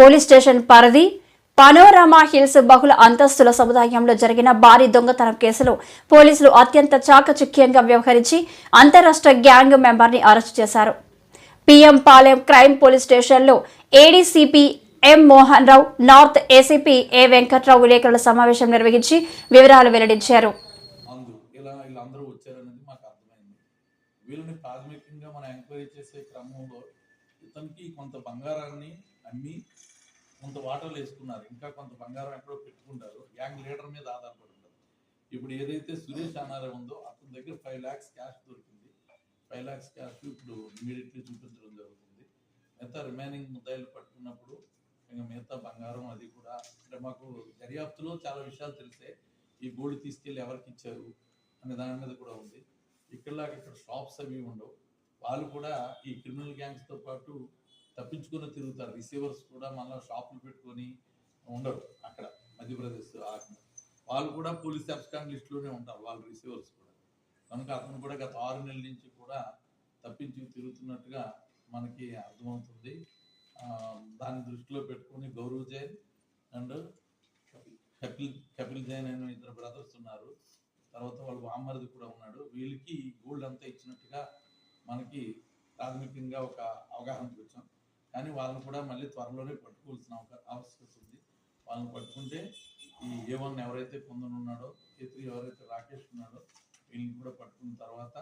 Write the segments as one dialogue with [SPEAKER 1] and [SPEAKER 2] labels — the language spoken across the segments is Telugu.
[SPEAKER 1] పోలీస్ స్టేషన్ పరిధి పనోరమా హిల్స్ బహుళ అంతస్తుల సముదాయంలో జరిగిన భారీ దొంగతనం కేసులో పోలీసులు అత్యంత చాకచక్యంగా వ్యవహరించి అంతరాష్ట్ర గ్యాంగ్ మెంబర్ని అరెస్టు చేశారు. పీఎం పాలెం క్రైమ్ పోలీస్ స్టేషన్లో ఏడీసీపీ ఎం మోహన్ రావు, నార్త్ ఏసీపీ ఏ వెంకట్రావు విలేకరుల సమావేశం నిర్వహించి వివరాలు వెల్లడించారు.
[SPEAKER 2] వీళ్ళని ప్రాథమికంగా మనం ఎంక్వైరీ చేసే క్రమంలో ఇతనికి కొంత బంగారాన్ని అమ్మి కొంత వాటాలు వేసుకున్నారు. ఇంకా కొంత బంగారం ఎక్కడో పెట్టుకుంటారు. గ్యాంగ్ లీడర్ మీద ఆధారపడి ఉంటారు. ఇప్పుడు ఏదైతే సురేష్ అన్నారే ఉందో అతని దగ్గర 5 lakhs క్యాష్ దొరికింది. 5 lakhs క్యాష్ ఇప్పుడు ఇమీడియట్లీ చూపించడం జరుగుతుంది. మిగతా రిమైనింగ్ ముద్దాయిలు పట్టుకున్నప్పుడు ఇంకా మిగతా బంగారం అది కూడా అంటే మాకు దర్యాప్తులో చాలా విషయాలు తెలిసే ఈ గోల్డ్ తీసుకెళ్ళి ఎవరికి ఇచ్చారు అనే దాని మీద కూడా ఉంది. ఇక్కడ షాప్స్ అవి ఉండవు. వాళ్ళు కూడా ఈ క్రిమినల్ గ్యాంగ్స్తో పాటు తప్పించుకొని తిరుగుతారు. రిసీవర్స్ కూడా మళ్ళీ షాపులు పెట్టుకొని ఉండరు అక్కడ మధ్యప్రదేశ్. వాళ్ళు కూడా పోలీస్ అబ్స్కాండ్ లిస్టులోనే ఉంటారు వాళ్ళు రిసీవర్స్ కూడా. కనుక అతను కూడా గత 6 నెలల నుంచి కూడా తప్పించి తిరుగుతున్నట్టుగా మనకి అర్థమవుతుంది. దాన్ని దృష్టిలో పెట్టుకొని గౌరవ్ జైన్ అండ్ కపిల్ జైన్ అనే 2 బ్రదర్స్ ఉన్నారు. తర్వాత వాళ్ళు వామరిది కూడా ఉన్నాడు. వీళ్ళకి గోల్డ్ అంతా ఇచ్చినట్టుగా మనకి ప్రాథమికంగా ఒక అవగాహనకు వచ్చాం. కానీ వాళ్ళని కూడా మళ్ళీ త్వరలోనే పట్టుకోవాల్సిన ఆవశ్యకత ఉంది. వాళ్ళని పట్టుకుంటే ఈ A1 ఎవరైతే పొందనున్నాడో, A3 ఎవరైతే రాకేష్ ఉన్నాడో వీళ్ళని కూడా పట్టుకున్న తర్వాత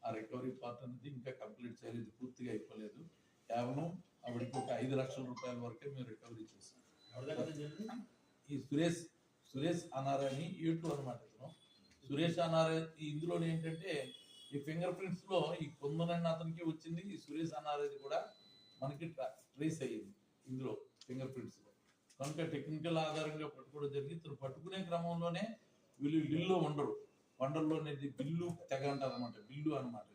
[SPEAKER 2] ఆ రికవరీ పార్ట్ అనేది ఇంకా కంప్లీట్ చేయాలి. ఇది పూర్తిగా అయిపోలేదు. కేవలం ఆవిడకి ఒక 5 లక్షల రూపాయల వరకే మేము రికవరీ చేసాం. ఈ సురేష్ అనారని A2 అనమాట. సురేష్ అనారే ఇందులో ఏంటంటే ఈ ఫింగర్ ప్రింట్స్ లో ఈ కొందనన్న అతనికి వచ్చింది. ఈ సురేష్ అనారేది కూడా మనకి ట్రేస్ అయ్యింది ఇందులో ఫింగర్ ప్రింట్స్ లో. కనుక టెక్నికల్ ఆధారంగా పట్టుకోవడం జరిగింది. పట్టుకునే క్రమంలోనే వీళ్ళు ఇల్లులో ఉండరు. వండర్లోనేది బిల్లు తెగ అంటారు అనమాట. బిల్లు అనమాట.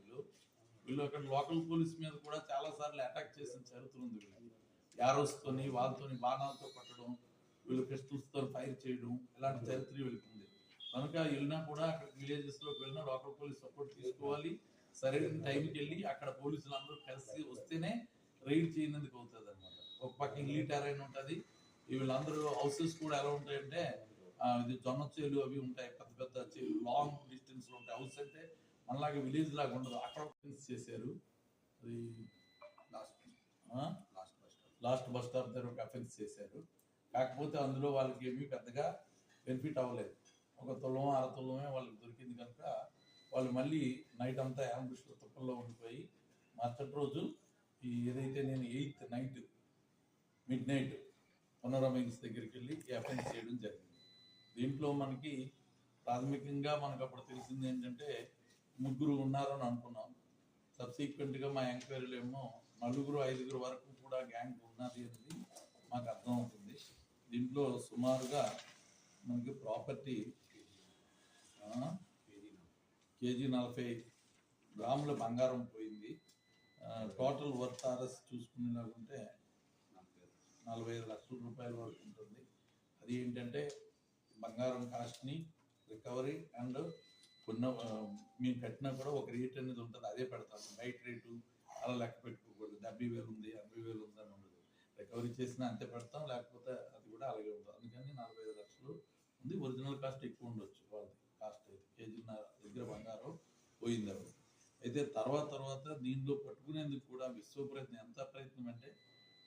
[SPEAKER 2] వీళ్ళు అక్కడ లోకల్ పోలీస్ మీద కూడా చాలా సార్లు అటాక్ చేసిన చరిత్ర ఉంది. వీళ్ళు యారోస్తోని వాళ్ళతోని బాణాలతో పట్టడం, వీళ్ళు పిస్టల్స్తో ఫైర్ చేయడం ఇలాంటి చరిత్ర వీళ్ళకి ఉంది. కనుక వెళ్ళినా కూడా అక్కడ విలేజెస్ లోకి వెళ్ళినా లోకల్ పోలీస్ సపోర్ట్ తీసుకోవాలి. సరైన టైంకి వెళ్ళి అక్కడ పోలీసులు అందరూ కలిసి వస్తేనే రైడ్ చేయనందుకు అవుతుంది అనమాట. ఒక పక్క ఇల్లీ టెరైన్ ఉంటుంది. వీళ్ళందరూ హౌసెస్ కూడా ఎలా ఉంటాయంటే ఇది జొన్న చేలు అవి ఉంటాయి. పెద్ద పెద్ద చేలు లాంగ్ డిస్టెన్స్ లో ఉంటాయి. హౌస్ అంటే మనలాగా విలేజ్ లాగా ఉండదు. అక్కడ చేశారు. అది లాస్ట్ బస్ స్టాప్ దగ్గర ఒక అఫెన్స్ చేశారు. కాకపోతే అందులో వాళ్ళకి ఏమీ పెద్దగా బెనిఫిట్ అవ్వలేదు. ఒక తులం 1/2 తులమే వాళ్ళకి దొరికింది. కనుక వాళ్ళు మళ్ళీ నైట్ అంతా యాంబుష్లో తుప్పల్లో ఉండిపోయి మరుసటి రోజు ఈ ఏదైతే నేను 8th night mid night panorama hills దగ్గరికి వెళ్ళి ఈ అఫెన్స్ చేయడం జరిగింది. దీంట్లో మనకి ప్రాథమికంగా మనకు అప్పుడు తెలిసింది ఏంటంటే 3 ఉన్నారని అనుకున్నాం. సబ్సిక్వెంట్గా మా ఎంక్వైరీలో ఏమో 4, 5 వరకు కూడా గ్యాంగ్ ఉన్నది అనేది మాకు అర్థమవుతుంది. దీంట్లో సుమారుగా మనకి ప్రాపర్టీ కేజీ 40 గ్రాముల బంగారం పోయింది. టోటల్ వర్త్ ఆర్ఎస్ చూసుకునేలాగుంటే 45 లక్షల రూపాయల వరకు ఉంటుంది. అది ఏంటంటే బంగారం కాస్ట్ని రికవరీ అండ్ కొన్ని మేము కట్టినా కూడా ఒక రేట్ అనేది ఉంటుంది. అదే పెడతాము. బయట రేటు అలా లెక్క పెట్టుకోకూడదు. 70,000 ఉంది, 80,000 ఉంది అని ఉండదు. రికవరీ చేసినా అంతే పెడతాం, లేకపోతే అది కూడా అలాగే ఉంటుంది. అందుకని 45 లక్షలు ఉంది. ఒరిజినల్ కాస్ట్ ఎక్కువ ఉండొచ్చు. వాళ్ళది కాస్ట్ అయితే కేజీన్నర దగ్గర బంగారం పోయింది. అవి అయితే తర్వాత దీనిలో పట్టుకునేందుకు కూడా విశ్వ ప్రయత్నం. ఎంత ప్రయత్నం అంటే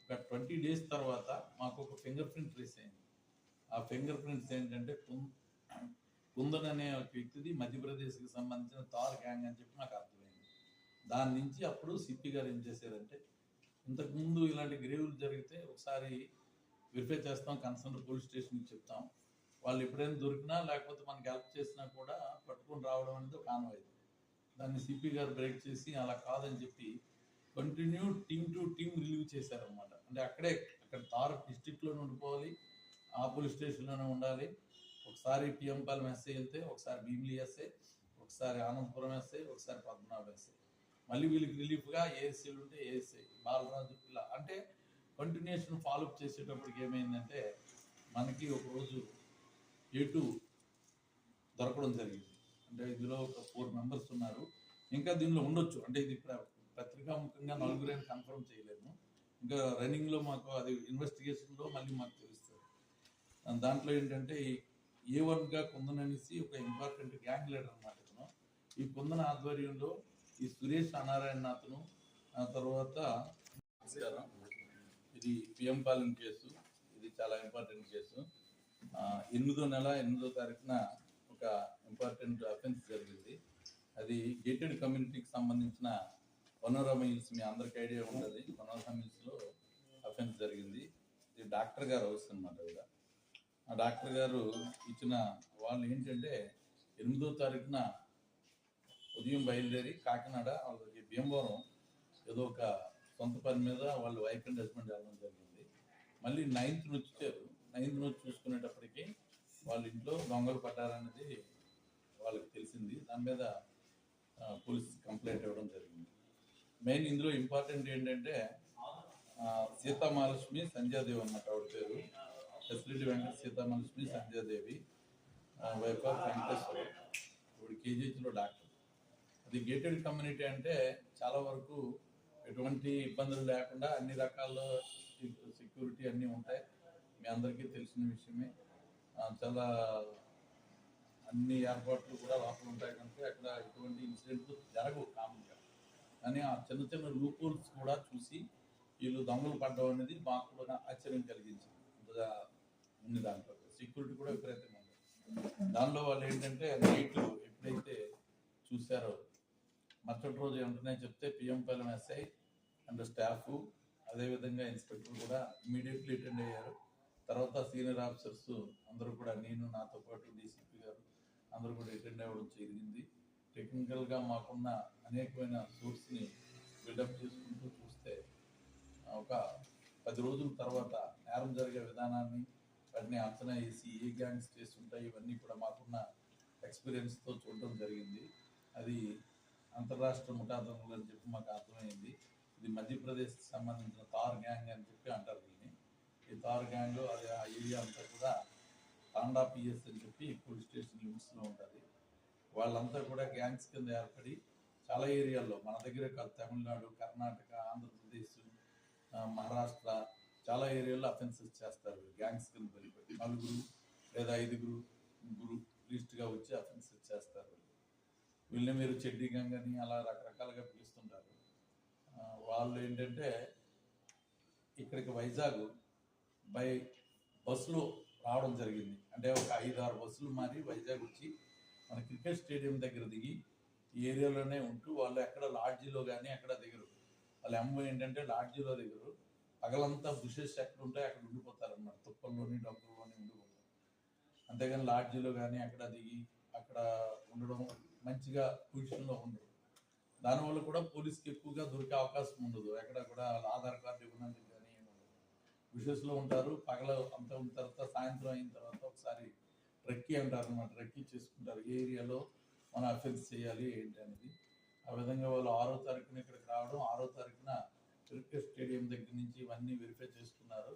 [SPEAKER 2] ఒక 20 days తర్వాత మాకు ఒక ఫింగర్ ప్రింట్ ట్రేస్ అయింది. ఆ ఫింగర్ ప్రింట్స్ ఏంటంటే కుందన్ అనే ఒక వ్యక్తిది మధ్యప్రదేశ్కి సంబంధించిన తార్ గ్యాంగ్ అని చెప్పి నాకు అర్థమైంది. దాని నుంచి అప్పుడు సిపి గారు ఏం చేశారంటే ఇంతకుముందు ఇలాంటి గ్రేవులు జరిగితే ఒకసారి వెరిఫై చేస్తాం, కన్సర్న్ పోలీస్ స్టేషన్కి చెప్తాం. వాళ్ళు ఎప్పుడైనా దొరికినా లేకపోతే మనకి హెల్ప్ చేసినా కూడా పట్టుకొని రావడం అనేది ఒక ఆనవాయితీ. దాన్ని సిపి గారు బ్రేక్ చేసి అలా కాదని చెప్పి continue team to team relieve చేశారనమాట. అంటే అక్కడ తార్ డిస్టిక్లోనే ఉండిపోవాలి, ఆ పోలీస్ స్టేషన్లోనే ఉండాలి. ఒకసారి పిఎం పాలెం ఎస్ఐ వెళ్తే, ఒకసారి భీమిలి ఎస్ఐ, ఒకసారి ఆనందపురం ఎస్ఐ, ఒకసారి పద్మనాభ ఎస్ఐ, మళ్ళీ వీళ్ళకి రిలీఫ్గా ఏఎస్ఐలు ఉంటే ఏఎస్ఐ, బాలరాజు ఇలా అంటే కంటిన్యూషన్ ఫాలోఅప్ చేసేటప్పటికి ఏమైందంటే మనకి ఒకరోజు A2 దొరకడం జరిగింది. అంటే ఇందులో ఒక 4 members ఉన్నారు. ఇంకా దీనిలో ఉండొచ్చు. అంటే ఇది పత్రికాముఖంగా 4 కన్ఫర్మ్ చేయలేము. ఇంకా రన్నింగ్లో మాకు అది ఇన్వెస్టిగేషన్లో మళ్ళీ మాకు తెలుస్తుంది. దాంట్లో ఏంటంటే A1గా కుందన్ అనేసి ఒక ఇంపార్టెంట్ గ్యాంగ్ లీడర్ అన్నమాట. ఇతను ఈ కుందన్ ఆధ్వర్యంలో ఈ సురేష్ అనారాయణనాథ్ను తర్వాత ఇది పిఎం పాలెం కేసు, ఇది చాలా ఇంపార్టెంట్ కేసు. 8వ నెల 8వ తారీఖున ఒక ఇంపార్టెంట్ అఫెన్స్ జరిగింది. అది గేటెడ్ కమ్యూనిటీకి సంబంధించిన పనోరమా హిల్స్, మీ అందరికి ఐడియా ఉంటుంది. పనోరమా హిల్స్లో అఫెన్స్ జరిగింది. ఇది డాక్టర్ గారు హౌస్ అన్నమాట. ఆ డాక్టర్ గారు ఇచ్చిన వాళ్ళు ఏంటంటే 8వ తారీఖున ఉదయం బయలుదేరి కాకినాడ వాళ్ళకి భీమవరం ఏదో ఒక సొంత పని మీద వాళ్ళు వైఫ్ అండ్ హస్బెండ్ వెళ్ళడం జరిగింది. మళ్ళీ 9th వచ్చారు. 9th వచ్చి చూసుకునేటప్పటికి వాళ్ళ ఇంట్లో దొంగలు పడ్డారనేది వాళ్ళకి తెలిసింది. దాని మీద పోలీస్ కంప్లైంట్ ఇవ్వడం జరిగింది. మెయిన్ ఇందులో ఇంపార్టెంట్ ఏంటంటే సీతామహాలక్ష్మి సంధ్యాదేవి అన్నమాట ఆవిడ పేరు. Facility Venkata Sitamahalakshmi Sandhya Devi, wife of Venkateswara. ఇప్పుడు కేజీహెచ్లో డాక్టర్. అది గేటెడ్ కమ్యూనిటీ అంటే చాలా వరకు ఎటువంటి ఇబ్బందులు లేకుండా అన్ని రకాల సెక్యూరిటీ అన్నీ ఉంటాయి. మీ అందరికీ తెలిసిన విషయమే. చాలా అన్ని ఏర్పాట్లు కూడా లోపల ఉంటాయి కనుక అక్కడ ఎటువంటి ఇన్సిడెంట్లు జరగవు కామన్గా. కానీ ఆ చిన్న చిన్న లూపోల్స్ కూడా చూసి వీళ్ళు దొంగలు పడ్డం అనేది మాకు కూడా ఆశ్చర్యం కలిగించింది. ఇంతగా ఉంది దాంట్లో సెక్యూరిటీ కూడా విపరీతంగా ఉంది. దానిలో వాళ్ళు ఏంటంటే నైట్ ఎప్పుడైతే చూశారో మరుసటి రోజు వెంటనే చెప్తే PM Palem SI and staff, అదేవిధంగా ఇన్స్పెక్టర్ కూడా ఇమీడియట్లీ అటెండ్ అయ్యారు. తర్వాత సీనియర్ ఆఫీసర్స్ అందరూ కూడా, నేను నాతో పాటు డీసీపీ గారు అందరూ కూడా అటెండ్ అవ్వడం జరిగింది. టెక్నికల్గా మాకున్న అనేకమైన సోర్స్ని బిల్డప్ చేసుకుంటూ చూస్తే ఒక 10 రోజుల తర్వాత నేరం జరిగే విధానాన్ని వాటిని అంచనా వేసి ఏ గ్యాంగ్స్ చేస్తుంటాయి ఇవన్నీ కూడా మాకున్న ఎక్స్పీరియన్స్తో చూడడం జరిగింది. అది అంతర్రాష్ట్ర ముఠాదొంగలు అని చెప్పి మాకు అర్థమైంది. ఇది మధ్యప్రదేశ్కి సంబంధించిన తార్ గ్యాంగ్ అని చెప్పి అంటారు దీన్ని. ఈ తార్ గ్యాంగ్ అది ఆ ఏరియా అంతా కూడా తాండా పిఎస్ అని చెప్పి పోలీస్ స్టేషన్ లిమిట్స్లో ఉంటుంది. వాళ్ళంతా కూడా గ్యాంగ్స్ కింద ఏర్పడి చాలా ఏరియాల్లో, మన దగ్గర కాదు, తమిళనాడు, కర్ణాటక, ఆంధ్రప్రదేశ్, మహారాష్ట్ర చాలా ఏరియాల్లో అఫెన్సెస్ చేస్తారు. గ్యాంగ్స్ కింద వెళ్ళిపోయి 4 లేదా 5 ముగ్గురు లీస్ట్గా వచ్చి అఫెన్సెస్ చేస్తారు. వీళ్ళని మీరు చెడ్డీ గ్యాంగ్ అని అలా రకరకాలుగా పిలుస్తుంటారు. వాళ్ళు ఏంటంటే ఇక్కడికి వైజాగ్ బై బస్సులో రావడం జరిగింది. అంటే ఒక 5-6 బస్సులు మారి వైజాగ్ వచ్చి మన క్రికెట్ స్టేడియం దగ్గర దిగి ఈ ఏరియాలోనే ఉంటూ వాళ్ళు ఎక్కడ లాడ్జీలో కానీ ఎక్కడ దిగరు. వాళ్ళ అమ్మ ఏంటంటే లాడ్జీలో దిగరు, పగలంతా బుషెస్ ఎక్కడ ఉంటాయి అక్కడ ఉండిపోతారు అన్నమాట. తుప్పల్లోని డబ్బుల్లోని ఉండిపోతారు. అంతేగాని లాడ్జీలో కానీ అక్కడ దిగి అక్కడ ఉండడం, మంచిగా పొజిషన్లో ఉండరు. దానివల్ల కూడా పోలీస్కి ఎక్కువగా దొరికే అవకాశం ఉండదు. ఎక్కడ కూడా ఆధార్ కార్డు ఇవ్వడానికి కానీ ఏముండదు. బుషెస్లో ఉంటారు. పగల అంతా ఉన్న తర్వాత సాయంత్రం అయిన తర్వాత ఒకసారి ట్రెక్కీ అంటారు అన్నమాట. ట్రెక్కీ చేసుకుంటారు ఏ ఏరియాలో మనం అఫెన్స్ చేయాలి ఏంటి అనేది. ఆ విధంగా వాళ్ళు 6వ తారీఖున ఇక్కడికి రావడం, 6వ తారీఖున క్రికెట్ స్టేడియం దగ్గర నుంచి ఇవన్నీ వెరిఫై చేసుకున్నారు.